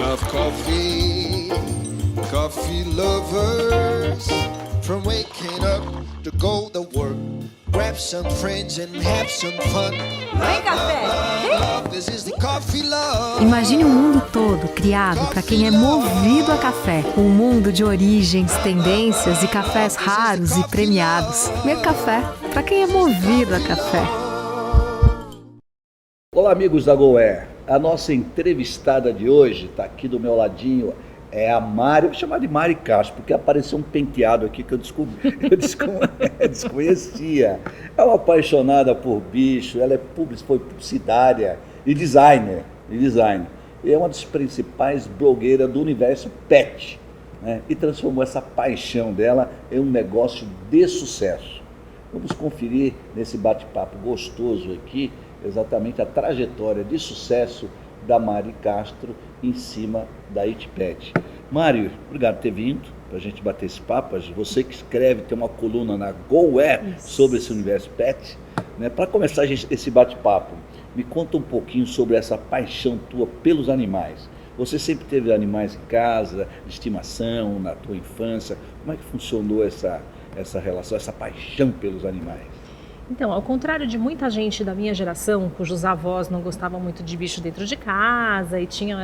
of coffee, coffee lovers, from waking up to go to work, grab some friends and have some fun. Vem, café! This is the coffee love. Imagine um mundo todo criado para quem é movido a café. Um mundo de origens, tendências e cafés raros e premiados. Meu café para quem é movido a café. Olá, amigos da GoAir. A nossa entrevistada de hoje está aqui do meu ladinho. É a Mari, vou chamar de Mari Castro, porque apareceu um penteado aqui que eu desconhecia. É uma apaixonada por bicho, ela foi publicitária e designer. E é uma das principais blogueiras do universo pet, né? E transformou essa paixão dela em um negócio de sucesso. Vamos conferir nesse bate-papo gostoso aqui exatamente a trajetória de sucesso da Mari Castro em cima da Itpet. Mário, obrigado por ter vindo para a gente bater esse papo. Você que escreve, tem uma coluna na GoAir sobre esse universo pet, né? Para começar esse bate-papo, me conta um pouquinho sobre essa paixão tua pelos animais. Você sempre teve animais em casa, de estimação, na tua infância? Como é que funcionou essa relação, essa paixão pelos animais? Então, ao contrário de muita gente da minha geração, cujos avós não gostavam muito de bicho dentro de casa e tinham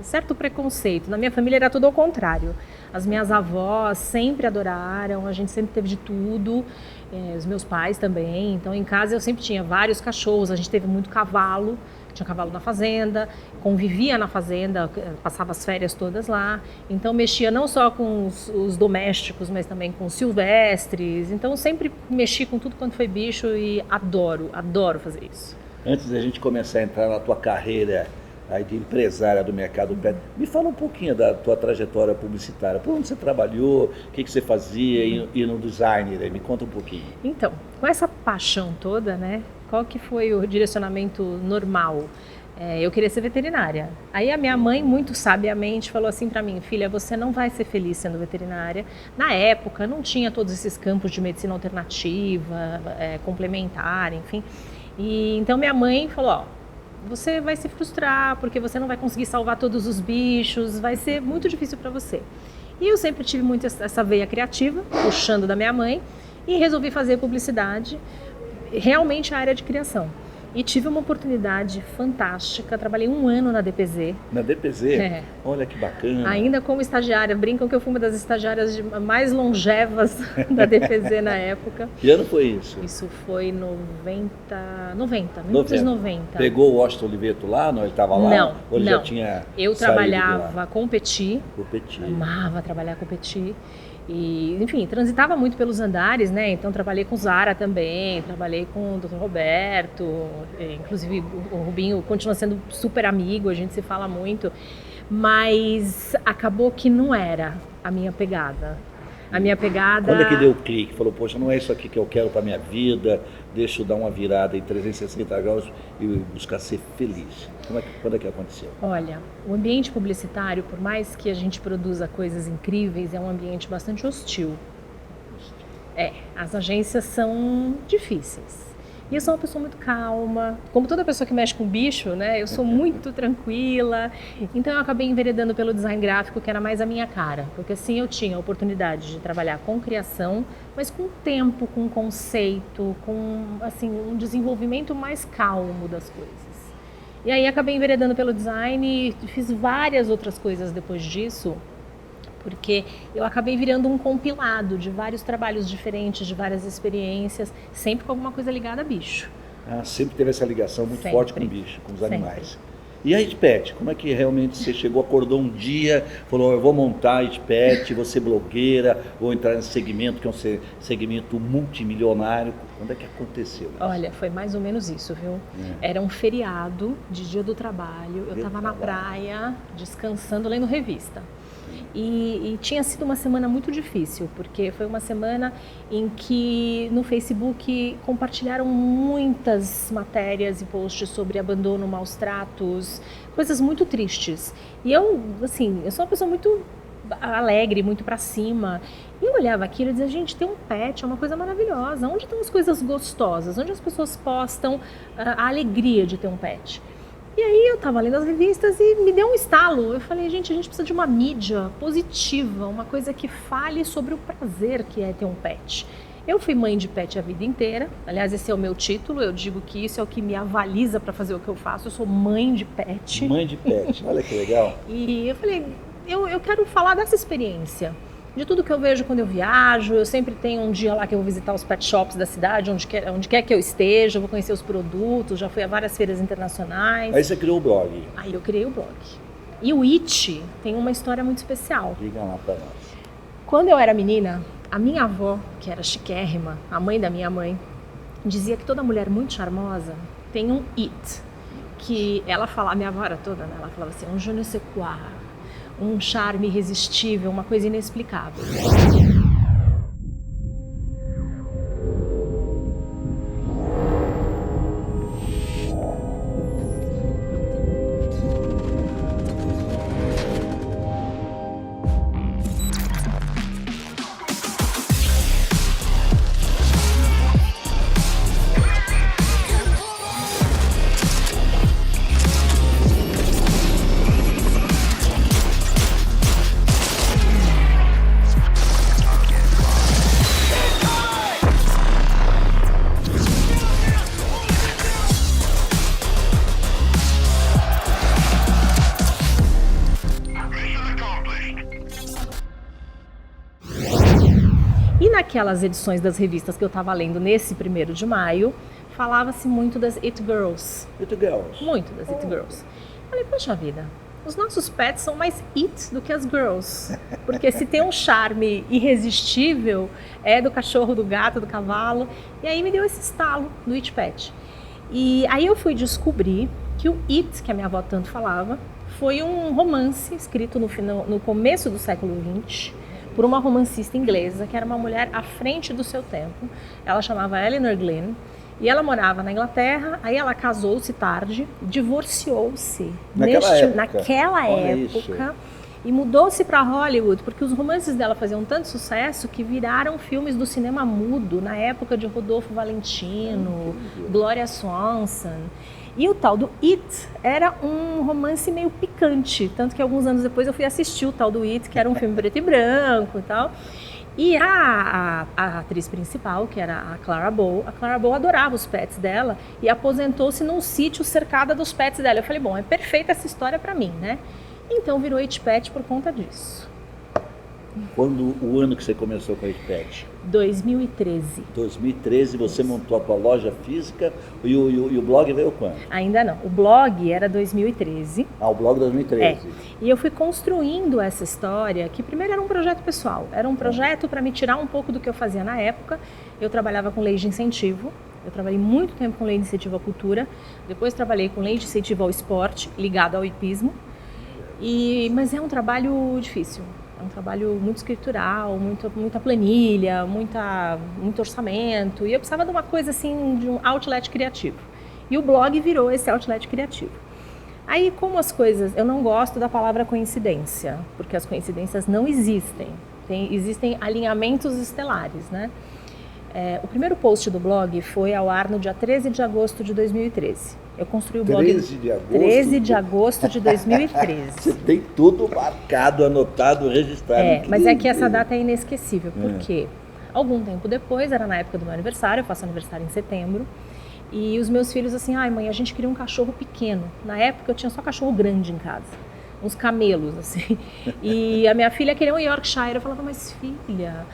certo preconceito, na minha família era tudo ao contrário. As minhas avós sempre adoraram, a gente sempre teve de tudo, os meus pais também. Então, em casa eu sempre tinha vários cachorros, a gente teve muito cavalo. Tinha cavalo na fazenda, convivia na fazenda, passava as férias todas lá. Então mexia não só com os domésticos, mas também com os silvestres. Então sempre mexi com tudo quanto foi bicho e adoro fazer isso. Antes da gente começar a entrar na tua carreira aí de empresária do mercado pet, me fala um pouquinho da tua trajetória publicitária. Por onde você trabalhou, o que você fazia e no designer? Me conta um pouquinho. Então, com essa paixão toda, né? Qual que foi o direcionamento normal? Eu queria ser veterinária. Aí a minha mãe, muito sabiamente, falou assim para mim: filha, você não vai ser feliz sendo veterinária. Na época não tinha todos esses campos de medicina alternativa, complementar, enfim. E então minha mãe falou: ó, você vai se frustrar porque você não vai conseguir salvar todos os bichos, vai ser muito difícil para você. E eu sempre tive muito essa veia criativa, puxando da minha mãe, e resolvi fazer publicidade, realmente a área de criação. E tive uma oportunidade fantástica, trabalhei 1 ano na DPZ. Na DPZ? Olha que bacana. Ainda como estagiária, brincam que eu fui uma das estagiárias mais longevas da DPZ na época. Que ano foi isso? Isso foi 1990. Pegou o Washington Oliveto lá? Não, ele estava lá? Não, ou ele não. Já tinha eu trabalhava com o Petit. Amava trabalhar com o Petit. E, enfim, transitava muito pelos andares, né? Então trabalhei com Zara também, trabalhei com o Dr. Roberto, inclusive o Rubinho continua sendo super amigo, a gente se fala muito, mas acabou que não era a minha pegada. A minha pegada... Quando é que deu o clique? Falou, poxa, não é isso aqui que eu quero para minha vida, deixa eu dar uma virada em 360 graus e buscar ser feliz. Quando é que aconteceu? Olha, o ambiente publicitário, por mais que a gente produza coisas incríveis, é um ambiente bastante hostil. As agências são difíceis. E eu sou uma pessoa muito calma, como toda pessoa que mexe com bicho, né? Eu sou muito tranquila, então eu acabei enveredando pelo design gráfico, que era mais a minha cara, porque assim eu tinha a oportunidade de trabalhar com criação, mas com tempo, com conceito, com assim, um desenvolvimento mais calmo das coisas. E aí acabei enveredando pelo design e fiz várias outras coisas depois disso, porque eu acabei virando um compilado de vários trabalhos diferentes, de várias experiências, sempre com alguma coisa ligada a bicho. Sempre teve essa ligação muito forte com o bicho, com os animais. E a Itpet, como é que realmente você chegou, acordou um dia, falou, eu vou montar a Itpet, vou ser blogueira, vou entrar nesse segmento que é um segmento multimilionário. Quando é que aconteceu isso? Olha, foi mais ou menos isso, viu? Era um feriado de dia do trabalho, eu estava na praia, descansando, lendo revista. E tinha sido uma semana muito difícil, porque foi uma semana em que no Facebook compartilharam muitas matérias e posts sobre abandono, maus tratos, coisas muito tristes. E eu sou uma pessoa muito alegre, muito pra cima. E eu olhava aquilo e dizia, gente, ter um pet é uma coisa maravilhosa. Onde estão as coisas gostosas? Onde as pessoas postam a alegria de ter um pet? E aí eu tava lendo as revistas e me deu um estalo. Eu falei, gente, a gente precisa de uma mídia positiva, uma coisa que fale sobre o prazer que é ter um pet. Eu fui mãe de pet a vida inteira. Aliás, esse é o meu título. Eu digo que isso é o que me avaliza para fazer o que eu faço. Eu sou mãe de pet. Mãe de pet, olha que legal. E eu falei, eu quero falar dessa experiência. De tudo que eu vejo quando eu viajo. Eu sempre tenho um dia lá que eu vou visitar os pet shops da cidade, onde quer que eu esteja. Eu vou conhecer os produtos. Já fui a várias feiras internacionais. Aí você criou o blog. Aí eu criei o blog. E o It tem uma história muito especial. Diga lá para nós. Quando eu era menina, a minha avó, que era chiquérrima, a mãe da minha mãe, dizia que toda mulher muito charmosa tem um it. Que ela falava, minha avó era toda, né? Ela falava assim, um je ne sais quoi, um charme irresistível, uma coisa inexplicável. Naquelas edições das revistas que eu estava lendo nesse 1º de maio, falava-se muito das It Girls. It Girls. Muito das It Girls. Falei, poxa vida, os nossos pets são mais It do que as Girls. Porque se tem um charme irresistível, é do cachorro, do gato, do cavalo. E aí me deu esse estalo do It Pet. E aí eu fui descobrir que o It, que a minha avó tanto falava, foi um romance escrito no começo do século XX, por uma romancista inglesa, que era uma mulher à frente do seu tempo. Ela chamava Eleanor Glyn, e ela morava na Inglaterra, aí ela casou-se tarde, divorciou-se naquela época e mudou-se para Hollywood, porque os romances dela faziam tanto sucesso que viraram filmes do cinema mudo, na época de Rodolfo Valentino, Gloria Swanson. E o tal do It era um romance meio picante, tanto que alguns anos depois eu fui assistir o tal do It, que era um filme preto e branco e tal. E a atriz principal, que era a Clara Bow adorava os pets dela e aposentou-se num sítio cercada dos pets dela. Eu falei, bom, é perfeita essa história pra mim, né? Então virou It Pet por conta disso. Quando o ano que você começou com a It Pet? 2013. 2013 você montou a tua loja física e o blog veio quando? Ainda não. O blog era 2013. Ah, o blog 2013. É. E eu fui construindo essa história, que primeiro era um projeto pessoal. Era um projeto para me tirar um pouco do que eu fazia na época. Eu trabalhava com lei de incentivo. Eu trabalhei muito tempo com lei de incentivo à cultura. Depois trabalhei com lei de incentivo ao esporte, ligado ao hipismo. Mas é um trabalho difícil. É um trabalho muito escritural, muita planilha, muito orçamento. E eu precisava de uma coisa assim, de um outlet criativo. E o blog virou esse outlet criativo. Aí, como as coisas... Eu não gosto da palavra coincidência, porque as coincidências não existem. Existem alinhamentos estelares, né? O primeiro post do blog foi ao ar no dia 13 de agosto de 2013. Eu construí o blog 13 de agosto de 2013. Você tem tudo marcado, anotado, registrado. Mas é que essa data é inesquecível, porque algum tempo depois, era na época do meu aniversário, eu faço aniversário em setembro, e os meus filhos assim, ai mãe, a gente queria um cachorro pequeno. Na época eu tinha só cachorro grande em casa, uns camelos assim. E a minha filha queria um Yorkshire. Eu falava, mas filha,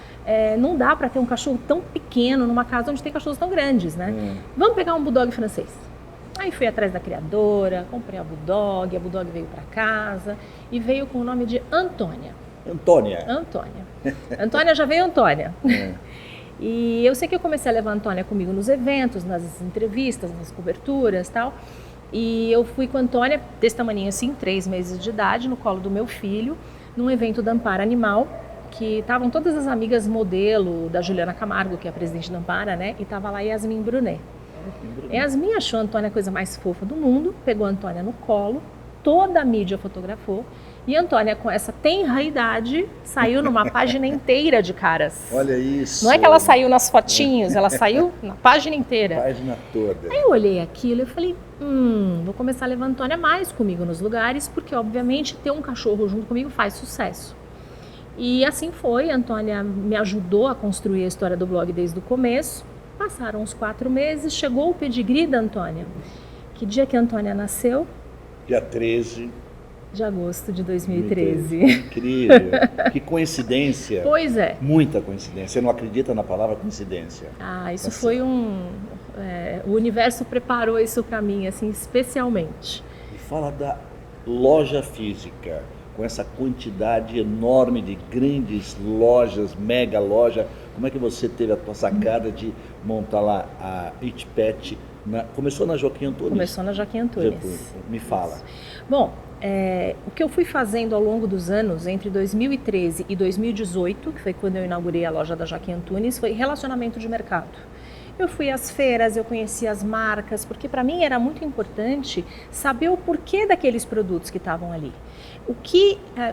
não dá para ter um cachorro tão pequeno numa casa onde tem cachorros tão grandes, né? Vamos pegar um bulldog francês. Aí fui atrás da criadora, comprei a bulldog veio para casa e veio com o nome de Antônia. Antônia já veio Antônia. E eu sei que eu comecei a levar a Antônia comigo nos eventos, nas entrevistas, nas coberturas e tal. E eu fui com a Antônia, desse tamanho assim, 3 meses de idade, no colo do meu filho, num evento da Ampara Animal, que estavam todas as amigas modelo da Juliana Camargo, que é a presidente da Ampara, né? E tava lá Yasmin Brunet. Yasmin achou a Antônia a coisa mais fofa do mundo, pegou a Antônia no colo, toda a mídia fotografou. E a Antônia, com essa tenra idade, saiu numa página inteira de caras. Olha isso. Não é que ela saiu nas fotinhos, ela saiu na página inteira. Página toda. Aí eu olhei aquilo e falei, vou começar a levar a Antônia mais comigo nos lugares, porque obviamente ter um cachorro junto comigo faz sucesso. E assim foi, a Antônia me ajudou a construir a história do blog desde o começo. Passaram uns 4 meses, chegou o pedigree da Antônia. Que dia que a Antônia nasceu? Dia 13 de agosto de 2013. Incrível. Que coincidência. Pois é. Muita coincidência. Você não acredita na palavra coincidência? Isso foi o universo preparou isso para mim, assim, especialmente. E fala da loja física, com essa quantidade enorme de grandes lojas, mega loja. Como é que você teve a tua sacada de montar lá a It Pet? Começou na Joaquim Antunes? Começou na Joaquim Antunes. Me fala. Bom, o que eu fui fazendo ao longo dos anos, entre 2013 e 2018, que foi quando eu inaugurei a loja da Joaquim Antunes, foi relacionamento de mercado. Eu fui às feiras, eu conheci as marcas, porque para mim era muito importante saber o porquê daqueles produtos que estavam ali.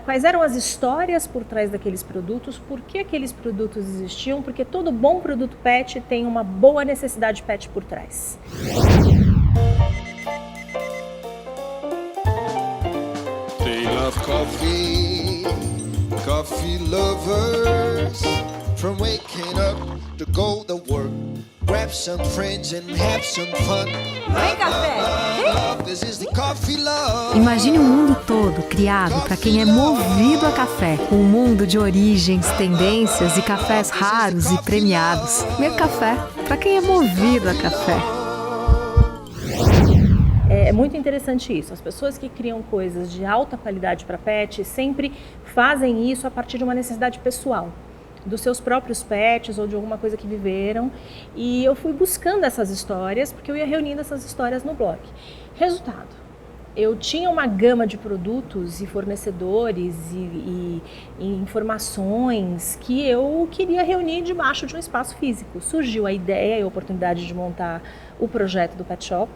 Quais eram as histórias por trás daqueles produtos, por que aqueles produtos existiam, porque todo bom produto pet tem uma boa necessidade pet por trás. They love coffee, coffee lovers. From waking up to go to work, grab some friends and have some fun. Vem, café! This is the coffee love. Imagine um mundo todo criado para quem é movido a café. Um mundo de origens, tendências e cafés raros e premiados. Mercafé, para quem é movido a café. É muito interessante isso. As pessoas que criam coisas de alta qualidade para pet sempre fazem isso a partir de uma necessidade pessoal, dos seus próprios pets ou de alguma coisa que viveram. E eu fui buscando essas histórias porque eu ia reunindo essas histórias no blog. Resultado, eu tinha uma gama de produtos e fornecedores e informações que eu queria reunir debaixo de um espaço físico. Surgiu a ideia e a oportunidade de montar o projeto do Pet Shop,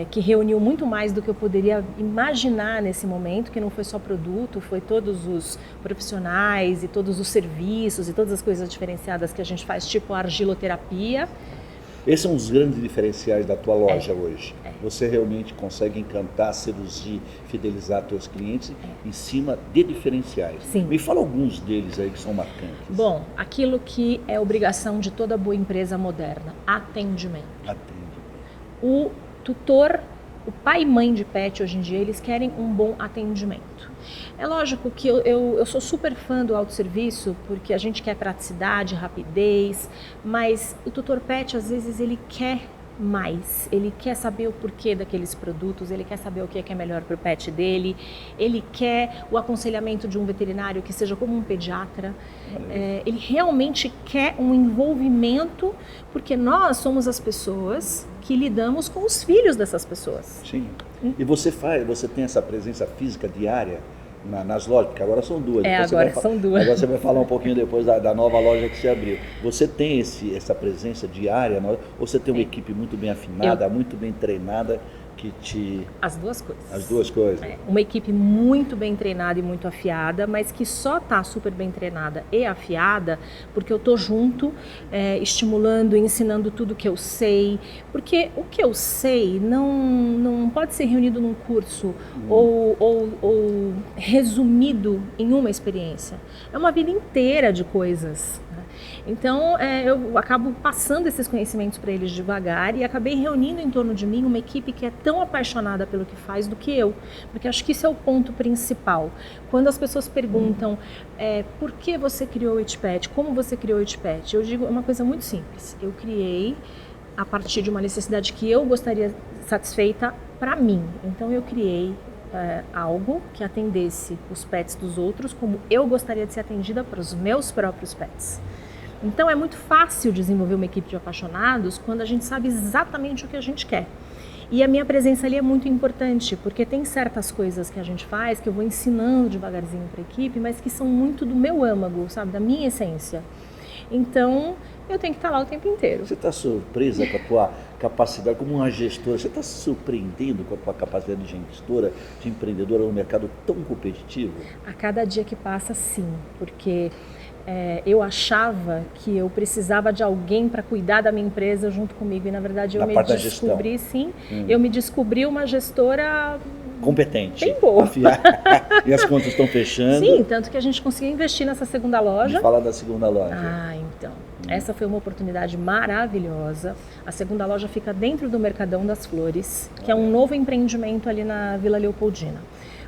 que reuniu muito mais do que eu poderia imaginar nesse momento, que não foi só produto, foi todos os profissionais e todos os serviços e todas as coisas diferenciadas que a gente faz, tipo a argiloterapia. Esses são os grandes diferenciais da tua loja hoje. Você realmente consegue encantar, seduzir, fidelizar teus clientes em cima de diferenciais. Sim. Me fala alguns deles aí que são marcantes. Bom, aquilo que é obrigação de toda boa empresa moderna, atendimento. O tutor, o pai e mãe de pet hoje em dia, eles querem um bom atendimento. É lógico que eu sou super fã do autosserviço, porque a gente quer praticidade, rapidez, mas o tutor pet, às vezes, ele quer mais, ele quer saber o porquê daqueles produtos, ele quer saber o que é melhor para o pet dele, ele quer o aconselhamento de um veterinário que seja como um pediatra, ele realmente quer um envolvimento, porque nós somos as pessoas que lidamos com os filhos dessas pessoas. Sim. E você tem essa presença física diária nas lojas, porque agora são duas. São duas. Agora você vai falar um pouquinho depois da nova loja que você abriu. Você tem essa presença diária, ou você tem uma equipe muito bem afinada, muito bem treinada, que te... As duas coisas. As duas coisas. Uma equipe muito bem treinada e muito afiada, mas que só está super bem treinada e afiada porque eu estou junto, estimulando, ensinando tudo que eu sei. Porque o que eu sei não pode ser reunido num curso ou resumido em uma experiência. É uma vida inteira de coisas. Então, eu acabo passando esses conhecimentos para eles devagar e acabei reunindo em torno de mim uma equipe que é tão apaixonada pelo que faz do que eu, porque acho que isso é o ponto principal. Quando as pessoas perguntam por que você criou o It Pet, como você criou o It Pet, eu digo uma coisa muito simples. Eu criei a partir de uma necessidade que eu gostaria satisfeita para mim. Então, eu criei algo que atendesse os pets dos outros como eu gostaria de ser atendida para os meus próprios pets. Então é muito fácil desenvolver uma equipe de apaixonados quando a gente sabe exatamente o que a gente quer. E a minha presença ali é muito importante, porque tem certas coisas que a gente faz que eu vou ensinando devagarzinho para a equipe, mas que são muito do meu âmago, sabe, da minha essência. Então eu tenho que estar lá o tempo inteiro. Você está surpresa com a tua capacidade, como uma gestora, você está se surpreendendo com a tua capacidade de gestora, de empreendedora no mercado tão competitivo? A cada dia que passa, sim, porque eu achava que eu precisava de alguém para cuidar da minha empresa junto comigo e na verdade eu me descobri, sim, eu me descobri uma gestora competente. Bem boa. E as contas estão fechando. Sim, tanto que a gente conseguiu investir nessa segunda loja. Me fala da segunda loja. Então. Essa foi uma oportunidade maravilhosa. A segunda loja fica dentro do Mercadão das Flores, que é um novo empreendimento ali na Vila Leopoldina.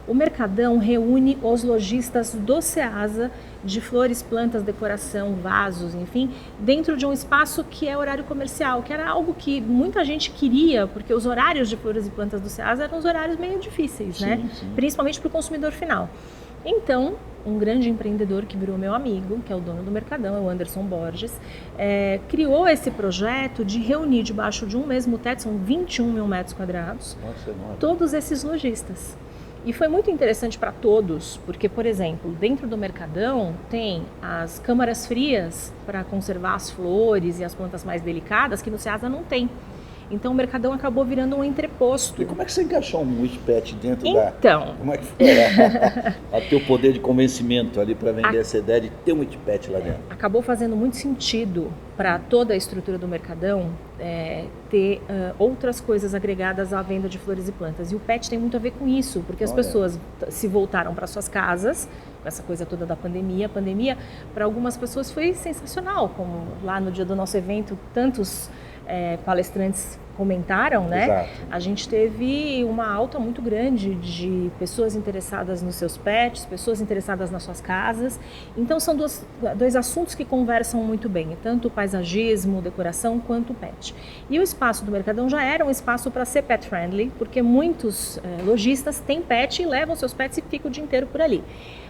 O Mercadão reúne os lojistas do Ceasa de flores, plantas, decoração, vasos, enfim, dentro de um espaço que é horário comercial, que era algo que muita gente queria, porque os horários de flores e plantas do Ceasa eram os horários meio difíceis, né? Sim. Principalmente para o consumidor final. Então, um grande empreendedor que virou meu amigo, que é o dono do Mercadão, é o Anderson Borges, criou esse projeto de reunir debaixo de um mesmo teto, são 21 mil metros quadrados, todos esses lojistas. E foi muito interessante para todos, porque, por exemplo, dentro do Mercadão tem as câmaras frias para conservar as flores e as plantas mais delicadas, que no Ceasa não tem. Então o Mercadão acabou virando um entreposto. E como é que você encaixou um Witpet dentro Então, Como é que foi a teu poder de convencimento ali para vender essa ideia de ter um Witpet lá dentro? Acabou fazendo muito sentido para toda a estrutura do Mercadão ter outras coisas agregadas à venda de flores e plantas. E o pet tem muito a ver com isso, porque as pessoas se voltaram para suas casas, com essa coisa toda da pandemia. A pandemia, para algumas pessoas, foi sensacional, como lá no dia do nosso evento, tantos palestrantes comentaram, né? Exato. A gente teve uma alta muito grande de pessoas interessadas nos seus pets, pessoas interessadas nas suas casas. Então são dois assuntos que conversam muito bem, tanto o paisagismo, decoração, quanto o pet. E o espaço do Mercadão já era um espaço para ser pet friendly, porque muitos lojistas têm pet e levam seus pets e ficam o dia inteiro por ali.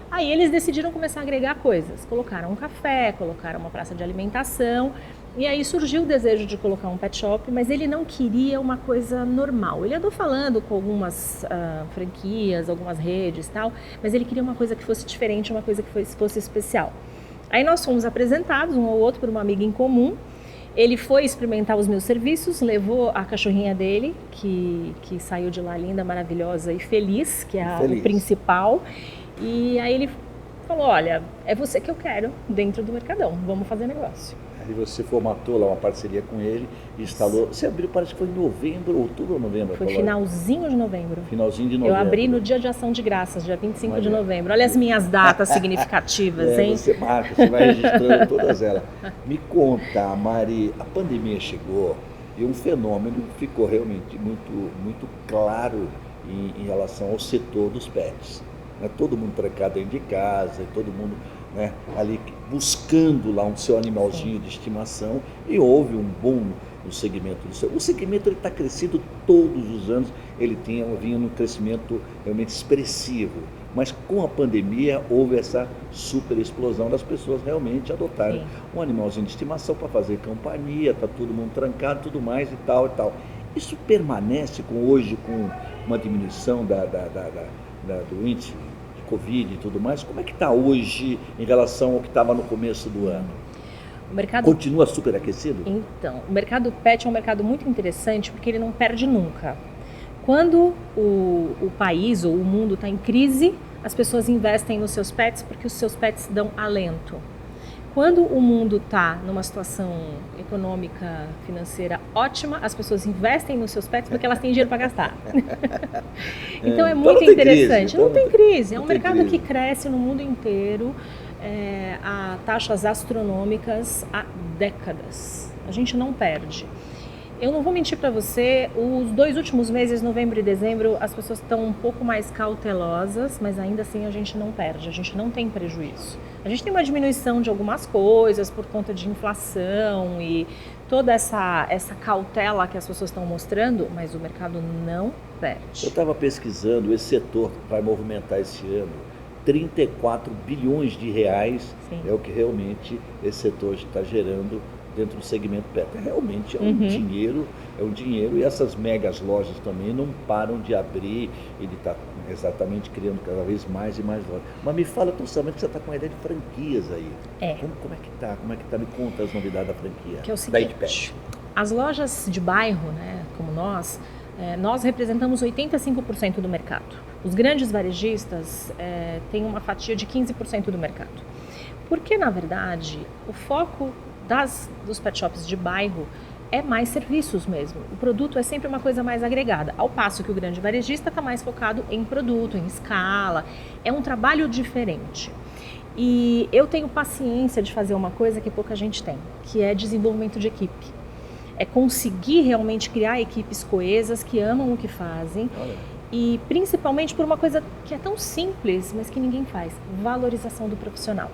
Aí eles decidiram começar a agregar coisas, colocaram um café, colocaram uma praça de alimentação. E aí surgiu o desejo de colocar um pet shop, mas ele não queria uma coisa normal. Ele andou falando com algumas franquias, algumas redes e tal, mas ele queria uma coisa que fosse diferente, uma coisa que fosse especial. Aí nós fomos apresentados um ao outro por uma amiga em comum. Ele foi experimentar os meus serviços, levou a cachorrinha dele, que saiu de lá linda, maravilhosa e feliz, que é o principal. E aí ele falou, olha, é você que eu quero dentro do Mercadão, vamos fazer negócio. Aí você formatou lá uma parceria com ele e instalou. Você abriu, parece que foi em novembro, outubro ou novembro? Foi finalzinho de novembro. Finalzinho de novembro. Eu abri no dia de ação de graças, dia 25 de novembro. Olha as minhas datas significativas, hein? Você marca, você vai registrando todas elas. Me conta, Mari, a pandemia chegou e um fenômeno ficou realmente muito claro em relação ao setor dos pets. Todo mundo trancado dentro de casa, todo mundo ali buscando lá um seu animalzinho de estimação, e houve um boom no segmento. O segmento está crescendo todos os anos, ele vinha num crescimento realmente expressivo, mas com a pandemia houve essa super explosão das pessoas realmente adotarem um animalzinho de estimação para fazer companhia, está todo mundo trancado, tudo mais e tal e tal. Isso permanece hoje com uma diminuição do índice de Covid e tudo mais? Como é que está hoje em relação ao que estava no começo do ano? O mercado continua superaquecido? Então, o mercado pet é um mercado muito interessante porque ele não perde nunca. Quando o país ou o mundo está em crise, as pessoas investem nos seus pets porque os seus pets dão alento. Quando o mundo está numa situação econômica, financeira ótima, as pessoas investem nos seus pets porque elas têm dinheiro para gastar. Então é muito interessante. Não tem crise. É um mercado que cresce no mundo inteiro a taxas astronômicas há décadas. A gente não perde. Eu não vou mentir para você, os 2 últimos meses, novembro e dezembro, as pessoas estão um pouco mais cautelosas, mas ainda assim a gente não perde, a gente não tem prejuízo. A gente tem uma diminuição de algumas coisas por conta de inflação e toda essa cautela que as pessoas estão mostrando, mas o mercado não perde. Eu estava pesquisando, esse setor vai movimentar esse ano 34 bilhões de reais, é o que realmente esse setor está gerando dentro do segmento pet. Realmente é um dinheiro, e essas megas lojas também não param de abrir, ele está exatamente criando cada vez mais e mais lojas. Mas me fala, estou sabendo que você está com uma ideia de franquias aí. Como é que está? Me conta as novidades da franquia. Que é o seguinte, As lojas de bairro, né, como nós representamos 85% do mercado. Os grandes varejistas têm uma fatia de 15% do mercado. Porque, na verdade, o foco dos pet shops de bairro é mais serviços mesmo. O produto é sempre uma coisa mais agregada, ao passo que o grande varejista está mais focado em produto, em escala. É um trabalho diferente. E eu tenho paciência de fazer uma coisa que pouca gente tem, que é desenvolvimento de equipe. É conseguir realmente criar equipes coesas que amam o que fazem. E principalmente por uma coisa que é tão simples, mas que ninguém faz: valorização do profissional.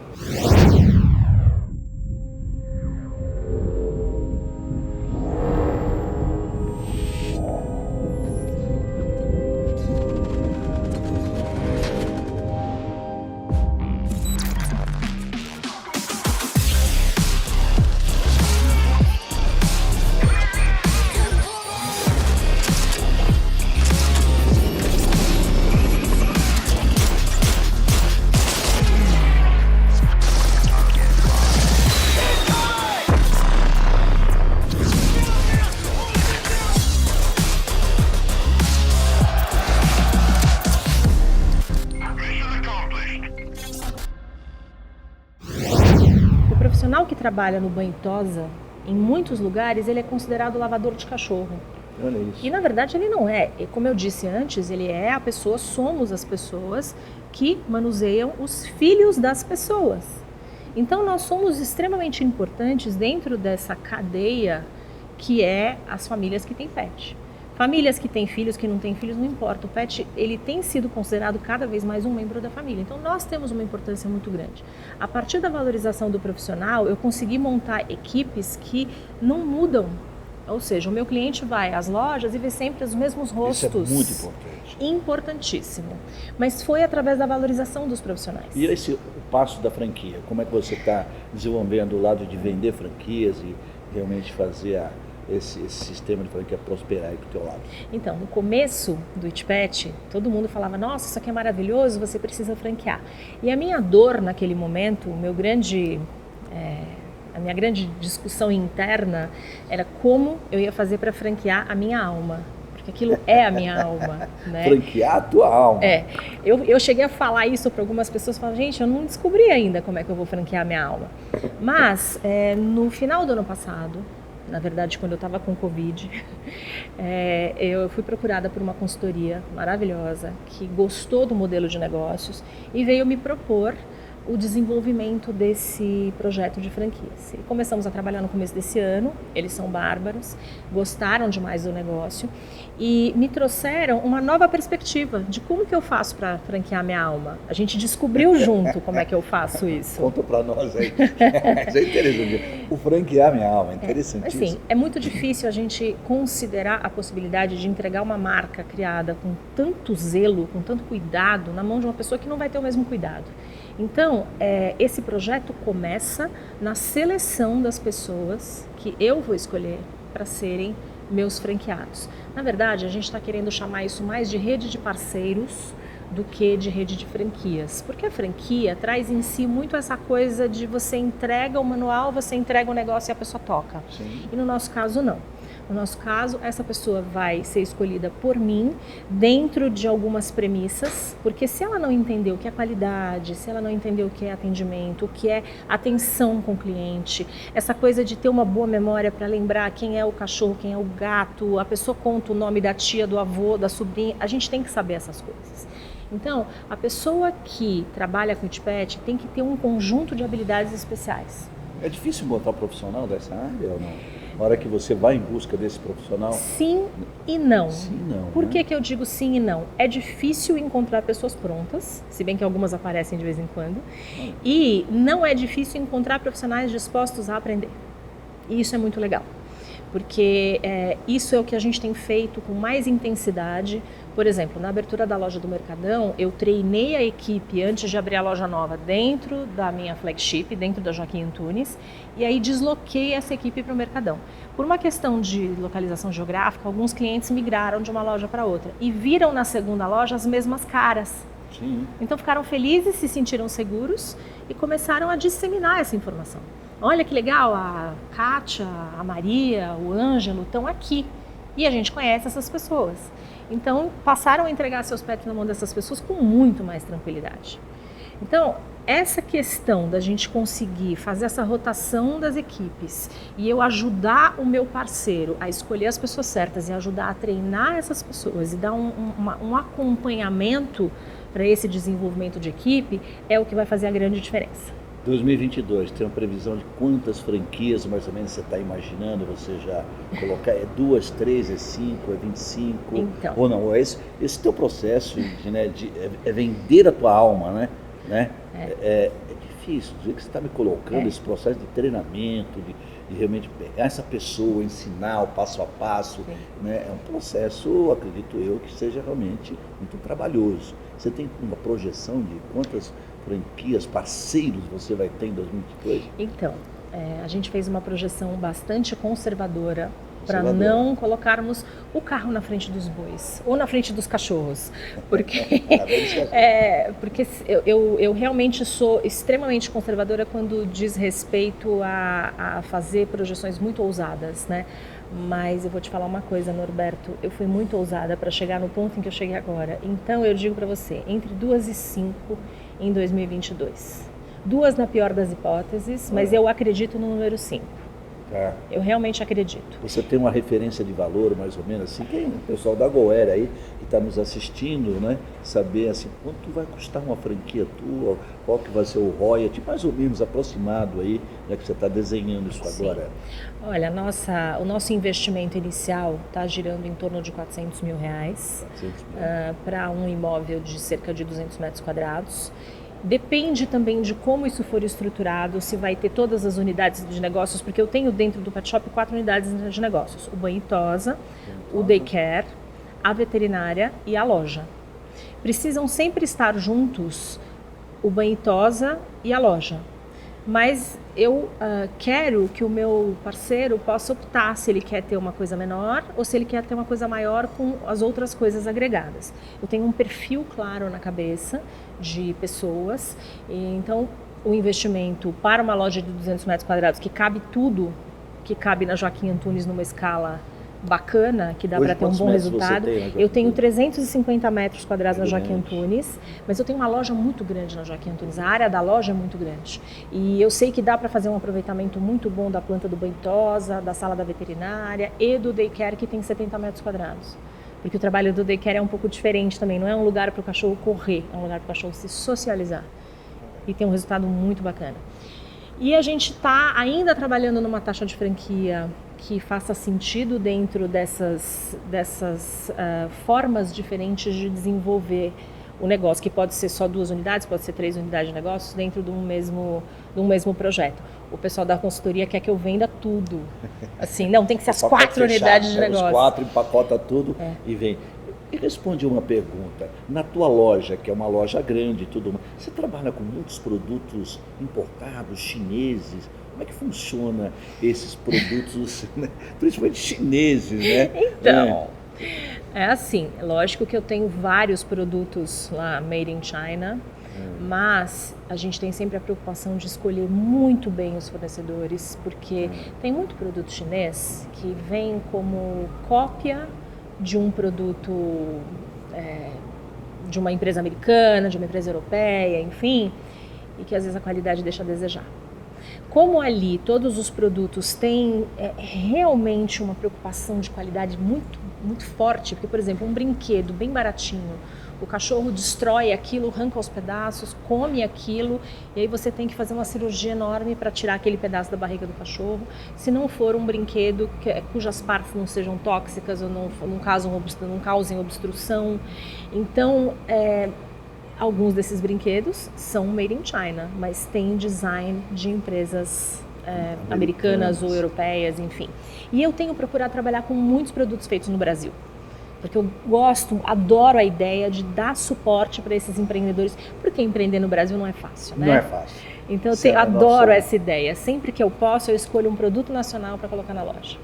O profissional que trabalha no banho e tosa, em muitos lugares, ele é considerado lavador de cachorro. Olha isso. E na verdade ele não é. E, como eu disse antes, ele é a pessoa, somos as pessoas que manuseiam os filhos das pessoas. Então nós somos extremamente importantes dentro dessa cadeia que é as famílias que têm pet. Famílias que têm filhos, que não têm filhos, não importa. O pet, ele tem sido considerado cada vez mais um membro da família. Então nós temos uma importância muito grande. A partir da valorização do profissional, eu consegui montar equipes que não mudam. Ou seja, o meu cliente vai às lojas e vê sempre os mesmos rostos. Isso é muito importante. Importantíssimo. Mas foi através da valorização dos profissionais. E esse o passo da franquia? Como é que você está desenvolvendo o lado de vender franquias e realmente fazer esse sistema de franquia prosperar aí do teu lado? Então, no começo do Itpet, todo mundo falava: nossa, isso aqui é maravilhoso, você precisa franquear. E a minha dor naquele momento, a minha grande discussão interna era como eu ia fazer para franquear a minha alma. Porque aquilo é a minha alma, né? Franquear a tua alma. Eu cheguei a falar isso para algumas pessoas, falaram: gente, eu não descobri ainda como é que eu vou franquear a minha alma. Mas, no final do ano passado, na verdade, quando eu estava com Covid, eu fui procurada por uma consultoria maravilhosa que gostou do modelo de negócios e veio me propor o desenvolvimento desse projeto de franquias. E começamos a trabalhar no começo desse ano, eles são bárbaros, gostaram demais do negócio e me trouxeram uma nova perspectiva de como que eu faço para franquear minha alma. A gente descobriu junto como é que eu faço isso. Conta para nós aí. Isso é interessante. O franquear minha alma, interessantíssimo. Assim, é muito difícil a gente considerar a possibilidade de entregar uma marca criada com tanto zelo, com tanto cuidado, na mão de uma pessoa que não vai ter o mesmo cuidado. Então, esse projeto começa na seleção das pessoas que eu vou escolher para serem meus franqueados. Na verdade, a gente está querendo chamar isso mais de rede de parceiros do que de rede de franquias. Porque a franquia traz em si muito essa coisa de você entrega o manual, você entrega o negócio e a pessoa toca. Sim. E no nosso caso, não. No nosso caso, essa pessoa vai ser escolhida por mim dentro de algumas premissas, porque se ela não entender o que é qualidade, se ela não entender o que é atendimento, o que é atenção com o cliente, essa coisa de ter uma boa memória para lembrar quem é o cachorro, quem é o gato, a pessoa conta o nome da tia, do avô, da sobrinha, a gente tem que saber essas coisas. Então, a pessoa que trabalha com o Itpet tem que ter um conjunto de habilidades especiais. É difícil botar um profissional dessa área ou não? Na hora que você vai em busca desse profissional? Sim e não. Sim e não. Por que eu digo sim e não? É difícil encontrar pessoas prontas, se bem que algumas aparecem de vez em quando, e não é difícil encontrar profissionais dispostos a aprender. E isso é muito legal, porque isso é o que a gente tem feito com mais intensidade. Por exemplo, na abertura da loja do Mercadão, eu treinei a equipe antes de abrir a loja nova dentro da minha flagship, dentro da Joaquim Antunes, e aí desloquei essa equipe para o Mercadão. Por uma questão de localização geográfica, alguns clientes migraram de uma loja para outra e viram na segunda loja as mesmas caras. Sim. Então ficaram felizes, se sentiram seguros e começaram a disseminar essa informação. olha que legal, a Kátia, a Maria, o Ângelo estão aqui. E a gente conhece essas pessoas. Então, passaram a entregar seus pets na mão dessas pessoas com muito mais tranquilidade. Então, essa questão da gente conseguir fazer essa rotação das equipes e eu ajudar o meu parceiro a escolher as pessoas certas e ajudar a treinar essas pessoas e dar um acompanhamento para esse desenvolvimento de equipe é o que vai fazer a grande diferença. 2022, tem uma previsão de quantas franquias mais ou menos você está imaginando? Você já colocar, é 2, 3, é 5, é 25? Então. Ou não, esse teu processo é vender a tua alma, né? É difícil, do jeito que você está me colocando, esse processo de treinamento, de realmente pegar essa pessoa, ensinar o passo a passo, né? É um processo, acredito eu, que seja realmente muito trabalhoso. Você tem uma projeção de quantas franquias, parceiros você vai ter em 2022? Então, a gente fez uma projeção bastante conservadora para não colocarmos o carro na frente dos bois ou na frente dos cachorros, porque porque eu realmente sou extremamente conservadora quando diz respeito a fazer projeções muito ousadas, né? Mas eu vou te falar uma coisa, Norberto, eu fui muito ousada para chegar no ponto em que eu cheguei agora. Então eu digo para você, entre 2 e 5 em 2022. 2 na pior das hipóteses, mas eu acredito no número 5. Tá. Eu realmente acredito. Você tem uma referência de valor, mais ou menos, assim, tem o pessoal da Goer aí, que está nos assistindo, né? Saber, assim, quanto vai custar uma franquia tua, qual que vai ser o royalty, mais ou menos aproximado aí, já que você está desenhando isso agora. Olha, o nosso investimento inicial está girando em torno de R$400 mil para um imóvel de cerca de 200 metros quadrados. Depende também de como isso for estruturado, se vai ter todas as unidades de negócios, porque eu tenho dentro do pet shop 4 unidades de negócios: o banho e tosa, o daycare, a veterinária e a loja. Precisam sempre estar juntos o banho e tosa e a loja. Mas eu quero que o meu parceiro possa optar se ele quer ter uma coisa menor ou se ele quer ter uma coisa maior com as outras coisas agregadas. Eu tenho um perfil claro na cabeça de pessoas, e então o investimento para uma loja de 200 metros quadrados que cabe tudo, que cabe na Joaquim Antunes numa escala bacana, que dá para ter um bom resultado. Eu tenho 350 metros quadrados na Joaquim Antunes, mas eu tenho uma loja muito grande na Joaquim Antunes. A área da loja é muito grande. E eu sei que dá para fazer um aproveitamento muito bom da planta do banho tosa, da sala da veterinária e do daycare, que tem 70 metros quadrados. Porque o trabalho do daycare é um pouco diferente também. Não é um lugar para o cachorro correr, é um lugar para o cachorro se socializar. E tem um resultado muito bacana. E a gente está ainda trabalhando numa taxa de franquia que faça sentido dentro dessas formas diferentes de desenvolver o negócio, que pode ser só 2 unidades, pode ser 3 unidades de negócios dentro de um mesmo projeto. O pessoal da consultoria quer que eu venda tudo. Assim, não, tem que ser as 4 unidades de negócio. Os 4, empacota tudo e vem. E responde uma pergunta. Na tua loja, que é uma loja grande e tudo mais, você trabalha com muitos produtos importados, chineses? Como é que funciona esses produtos, né? Principalmente chineses, né? Então, é assim, lógico que eu tenho vários produtos lá made in China, mas a gente tem sempre a preocupação de escolher muito bem os fornecedores, porque tem muito produto chinês que vem como cópia de um produto de uma empresa americana, de uma empresa europeia, enfim, e que às vezes a qualidade deixa a desejar. Como ali todos os produtos têm realmente uma preocupação de qualidade muito, muito forte, porque, por exemplo, um brinquedo bem baratinho, o cachorro destrói aquilo, arranca aos pedaços, come aquilo, e aí você tem que fazer uma cirurgia enorme para tirar aquele pedaço da barriga do cachorro. Se não for um brinquedo cujas partes não sejam tóxicas ou não causem obstrução. Então, alguns desses brinquedos são made in China, mas tem design de empresas americanas ou europeias, enfim. E eu tenho procurado trabalhar com muitos produtos feitos no Brasil, porque eu adoro a ideia de dar suporte para esses empreendedores, porque empreender no Brasil não é fácil, né? Não é fácil. Então eu adoro essa ideia. Sempre que eu posso, eu escolho um produto nacional para colocar na loja.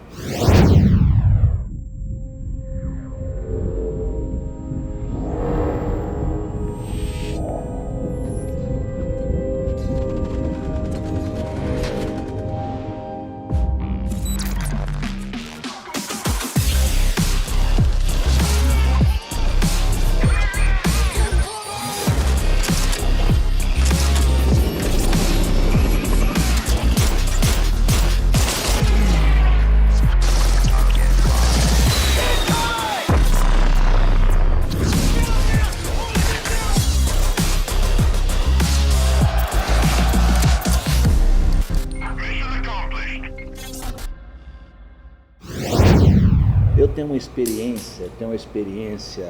tenho uma experiência,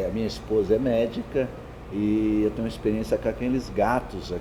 a minha esposa é médica e eu tenho uma experiência com aqueles gatos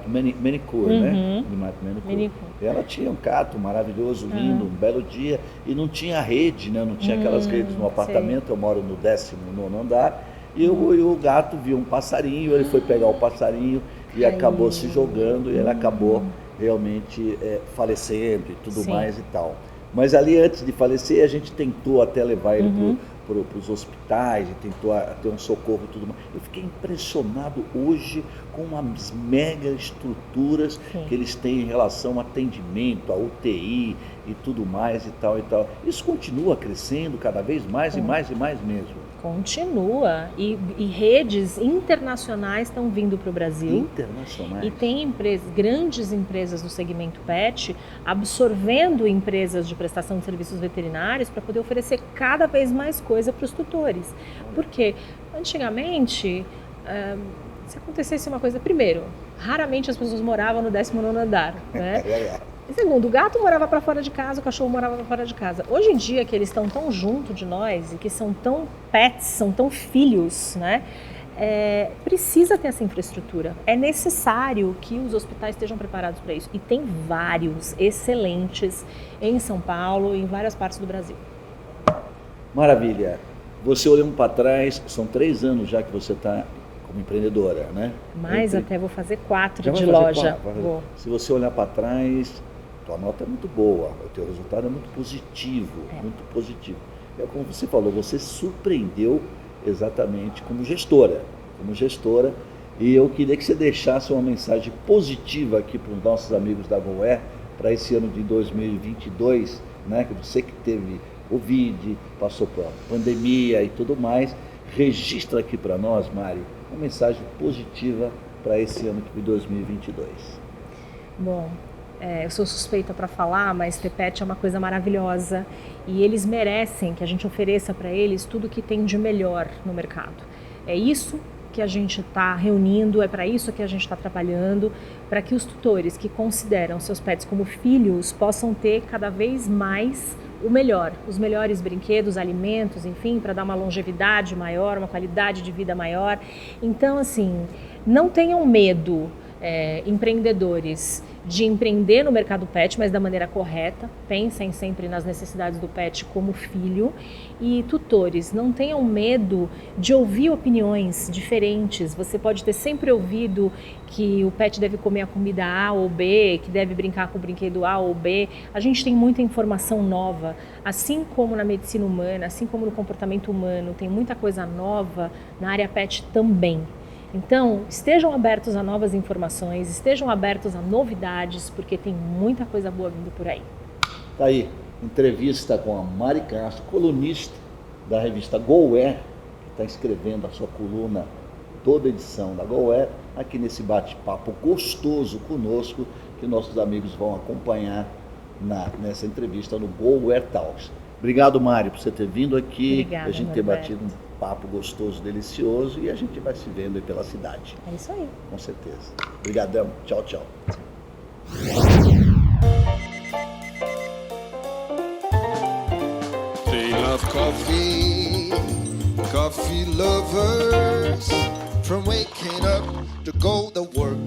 manicure, né? De manicure. Ela tinha um gato maravilhoso, lindo, um belo dia, e não tinha rede, né? Não tinha aquelas redes no apartamento, eu moro no 19º andar, e o gato viu um passarinho, ele foi pegar o passarinho e acabou se jogando, e ele acabou realmente falecendo e tudo mais e tal. Mas ali, antes de falecer, a gente tentou até levar ele para os hospitais, e tentou ter um socorro e tudo mais. Eu fiquei impressionado hoje com as mega estruturas que eles têm em relação ao atendimento, a UTI e tudo mais e tal e tal. Isso continua crescendo cada vez mais e mais e mais mesmo. Continua. E redes internacionais estão vindo para o Brasil. Internacionais. E tem grandes empresas do segmento pet absorvendo empresas de prestação de serviços veterinários para poder oferecer cada vez mais coisa para os tutores. Porque antigamente, se acontecesse uma coisa, primeiro, raramente as pessoas moravam no 19º andar, né? E segundo, o gato morava para fora de casa, o cachorro morava para fora de casa. Hoje em dia, que eles estão tão junto de nós e que são tão pets, são tão filhos, né? Precisa ter essa infraestrutura. É necessário que os hospitais estejam preparados para isso. E tem vários excelentes em São Paulo e em várias partes do Brasil. Maravilha. Você olhando para trás, são 3 anos já que você está como empreendedora, né? Mais até, vou fazer 4 de loja. Vou. Se você olhar para trás, tua nota é muito boa, o teu resultado é muito positivo, muito positivo. É como você falou, você surpreendeu exatamente como gestora, e eu queria que você deixasse uma mensagem positiva aqui para os nossos amigos da GoAir para esse ano de 2022, né? Que você que teve Covid, passou por pandemia e tudo mais, registra aqui para nós, Mari, uma mensagem positiva para esse ano de 2022. Bom, eu sou suspeita para falar, mas ter pet é uma coisa maravilhosa e eles merecem que a gente ofereça para eles tudo que tem de melhor no mercado. É isso que a gente está reunindo, é para isso que a gente está trabalhando, para que os tutores que consideram seus pets como filhos possam ter cada vez mais o melhor, os melhores brinquedos, alimentos, enfim, para dar uma longevidade maior, uma qualidade de vida maior. Então, assim, não tenham medo, empreendedores, de empreender no mercado pet, mas da maneira correta. Pensem sempre nas necessidades do pet como filho. E tutores, não tenham medo de ouvir opiniões diferentes. Você pode ter sempre ouvido que o pet deve comer a comida A ou B, que deve brincar com o brinquedo A ou B. A gente tem muita informação nova, assim como na medicina humana, assim como no comportamento humano, tem muita coisa nova na área pet também. Então, estejam abertos a novas informações, estejam abertos a novidades, porque tem muita coisa boa vindo por aí. Tá aí, entrevista com a Mari Castro, colunista da revista GoAir, que está escrevendo a sua coluna, toda edição da GoAir, aqui nesse bate-papo gostoso conosco, que nossos amigos vão acompanhar nessa entrevista no GoAir Talks. Obrigado, Mari, por você ter vindo aqui, Obrigada, a gente ter batido um papo gostoso, delicioso, e a gente vai se vendo aí pela cidade. É isso aí. Com certeza. Obrigadão. Tchau, tchau. They love coffee, coffee lovers. From waking up to go to work,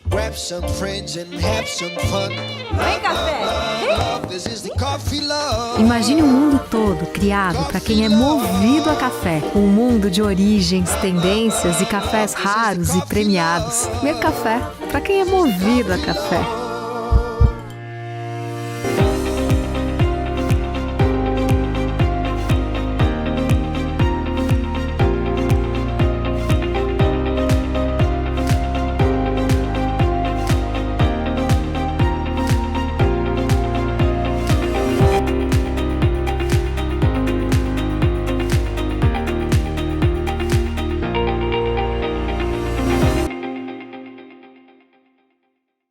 grab some friends and have some fun. Vem, café! This is the coffee love. Imagine o mundo todo criado para quem é movido a café. Um mundo de origens, tendências e cafés raros e premiados. Mer Café, para quem é movido a café.